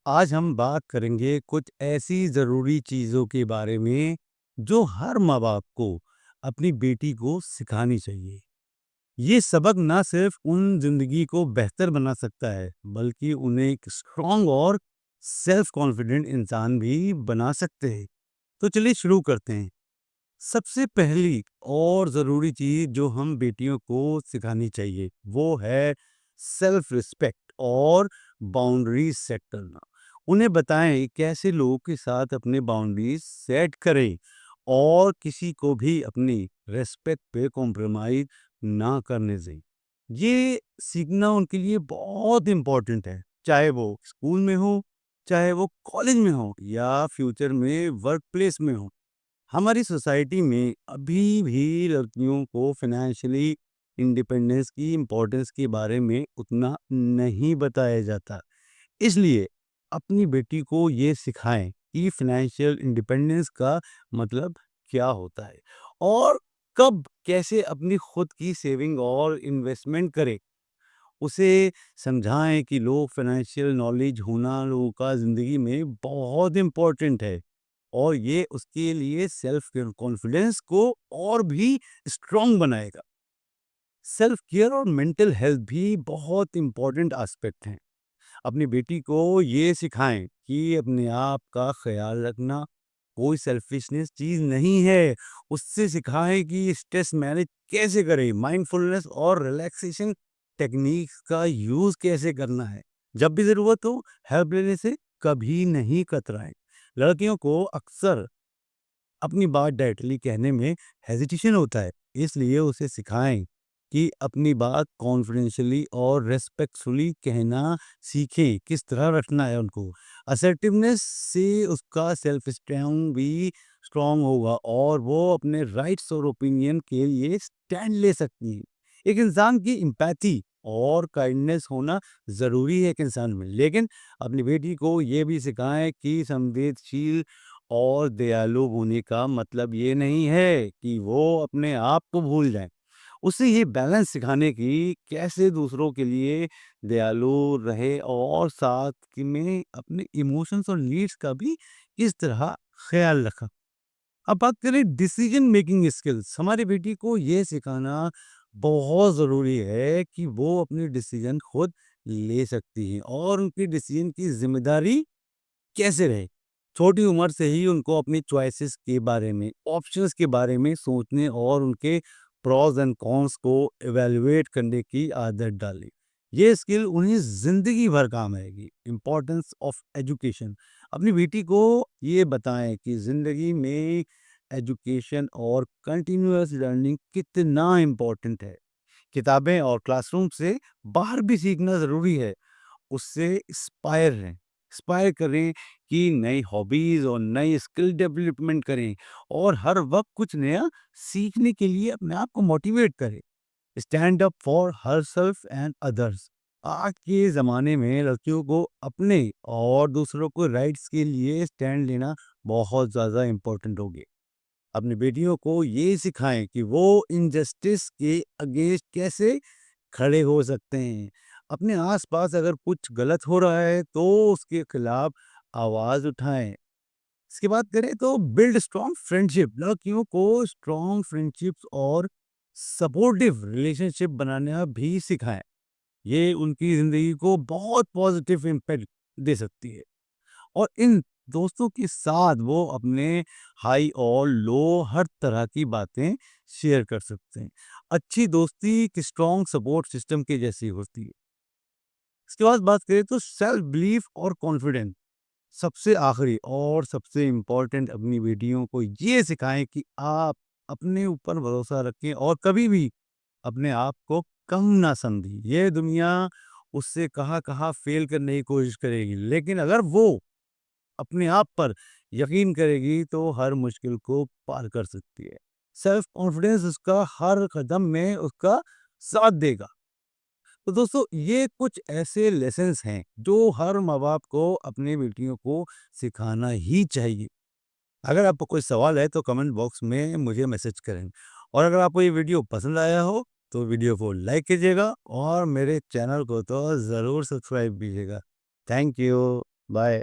आज हम बात करेंगे कुछ ऐसी ज़रूरी चीज़ों के बारे में जो हर माँ-बाप को अपनी बेटी को सिखानी चाहिए। ये सबक ना सिर्फ उन ज़िंदगी को बेहतर बना सकता है, बल्कि उन्हें एक स्ट्रॉन्ग और सेल्फ कॉन्फिडेंट इंसान भी बना सकते हैं। तो चलिए शुरू करते हैं। सबसे पहली और ज़रूरी चीज़ जो हम बेटियों को सिखानी चाहिए, वो है सेल्फ रिस्पेक्ट और बाउंड्रीज़ सेट करना। उन्हें बताएँ कैसे लोगों के साथ अपने बाउंड्रीज़ सेट करें और किसी को भी अपनी रिस्पेक्ट पे कॉम्प्रोमाइज़ ना करने दें। ये सीखना उनके लिए बहुत इम्पोर्टेंट है, चाहे वो स्कूल में हो, चाहे वो कॉलेज में हो या फ्यूचर में वर्क प्लेस में हो। हमारी सोसाइटी में अभी भी लड़कियों को फाइनेंशियली इंडिपेंडेंस की इम्पोर्टेंस के बारे में उतना नहीं बताया जाता। इसलिए अपनी बेटी को ये सिखाएं कि फाइनेंशियल इंडिपेंडेंस का मतलब क्या होता है और कब कैसे अपनी खुद की सेविंग और इन्वेस्टमेंट करें। उसे समझाएं कि लोग फाइनेंशियल नॉलेज होना लोगों का ज़िंदगी में बहुत इम्पोर्टेंट है और ये उसके लिए सेल्फ कॉन्फिडेंस को और भी स्ट्रांग बनाएगा। सेल्फ केयर और मेंटल हेल्थ भी बहुत इम्पोर्टेंट एस्पेक्ट हैं। अपनी बेटी को ये सिखाएं कि अपने आप का ख्याल रखना कोई सेल्फिशनेस चीज नहीं है। उससे सिखाएं कि स्ट्रेस मैनेज कैसे करें, माइंडफुलनेस और रिलैक्सेशन टेक्निक्स का यूज कैसे करना है। जब भी जरूरत हो हेल्प लेने से कभी नहीं कतराएं। लड़कियों को अक्सर अपनी बात डायरेक्टली कहने में हेजिटेशन होता है, इसलिए उसे सिखाएं कि अपनी बात कॉन्फिडेंशियली और रेस्पेक्टफुली कहना सीखें, किस तरह रखना है उनको। असर्टिवनेस से उसका सेल्फ स्टेम भी स्ट्रांग होगा और वो अपने राइट्स और ओपिनियन के लिए स्टैंड ले सकती है। एक इंसान की एम्पैथी और काइंडनेस होना ज़रूरी है एक इंसान में, लेकिन अपनी बेटी को ये भी सिखाएं कि संवेदनशील और दयालु होने का मतलब ये नहीं है कि वो अपने आप को भूल जाएं। उसे ये बैलेंस सिखाने की कैसे दूसरों के लिए दयालु रहे और साथ में अपने इमोशंस और नीड्स का भी इस तरह ख्याल रखा। अब बात करें डिसीजन मेकिंग स्किल्स, हमारी बेटी को ये सिखाना बहुत ज़रूरी है कि वो अपनी डिसीजन खुद ले सकती हैं और उनकी डिसीजन की जिम्मेदारी कैसे रहे। छोटी उम्र से ही उनको अपनी चॉइसेस के बारे में, ऑप्शंस के बारे में सोचने और उनके प्रोस एंड कॉन्स को इवैल्यूएट करने की आदत डालें। ये स्किल उन्हें ज़िंदगी भर काम आएगी। इम्पोर्टेंस ऑफ एजुकेशन, अपनी बेटी को ये बताएं कि ज़िंदगी में एजुकेशन और कंटिन्यूअस लर्निंग कितना इम्पोर्टेंट है। किताबें और क्लासरूम से बाहर भी सीखना ज़रूरी है। उससे इंस्पायर करें कि नई हॉबीज और नई स्किल डेवलपमेंट करें और हर वक्त कुछ नया सीखने के लिए अपने आप को मोटिवेट करें। Stand up for her self and others, आज के ज़माने में लड़कियों को अपने और दूसरों को राइट्स के लिए स्टैंड लेना बहुत ज़्यादा इम्पोर्टेंट हो गया। अपनी बेटियों को ये सिखाएं कि वो इनजस्टिस के अगेंस्ट कैसे खड़े हो सकते हैं। अपने आस-पास अगर कुछ गलत हो रहा है तो उसके खिलाफ आवाज़ उठाएँ। इसकी बात करें तो बिल्ड स्ट्रॉन्ग फ्रेंडशिप, लड़कियों को स्ट्रॉन्ग फ्रेंडशिप्स और सपोर्टिव रिलेशनशिप बनाना भी सिखाएँ। ये उनकी ज़िंदगी को बहुत पॉजिटिव इम्पैक्ट दे सकती है। और इन दोस्तों के साथ वो अपने हाई और लो हर तरह की बातें शेयर कर सकते हैं। अच्छी दोस्ती एक स्ट्रॉन्ग सपोर्ट सिस्टम के जैसी होती है। इसके बाद बात करें तो सेल्फ बिलीफ और कॉन्फिडेंस, सबसे आखिरी और सबसे इम्पोर्टेंट, अपनी बेटियों को ये सिखाएं कि आप अपने ऊपर भरोसा रखें और कभी भी अपने आप को कम ना समझें। ये दुनिया उससे कहाँ-कहाँ फेल करने की कोशिश करेगी, लेकिन अगर वो अपने आप पर यकीन करेगी तो हर मुश्किल को पार कर सकती है। सेल्फ कॉन्फिडेंस उसका हर कदम में उसका साथ देगा। तो दोस्तों ये कुछ ऐसे लेसन्स हैं जो हर माँ-बाप को अपनी बेटियों को सिखाना ही चाहिए। अगर आपको कोई सवाल है तो कमेंट बॉक्स में मुझे मैसेज करें और अगर आपको ये वीडियो पसंद आया हो तो वीडियो को लाइक कीजिएगा और मेरे चैनल को तो ज़रूर सब्सक्राइब कीजिएगा। Thank you. बाय।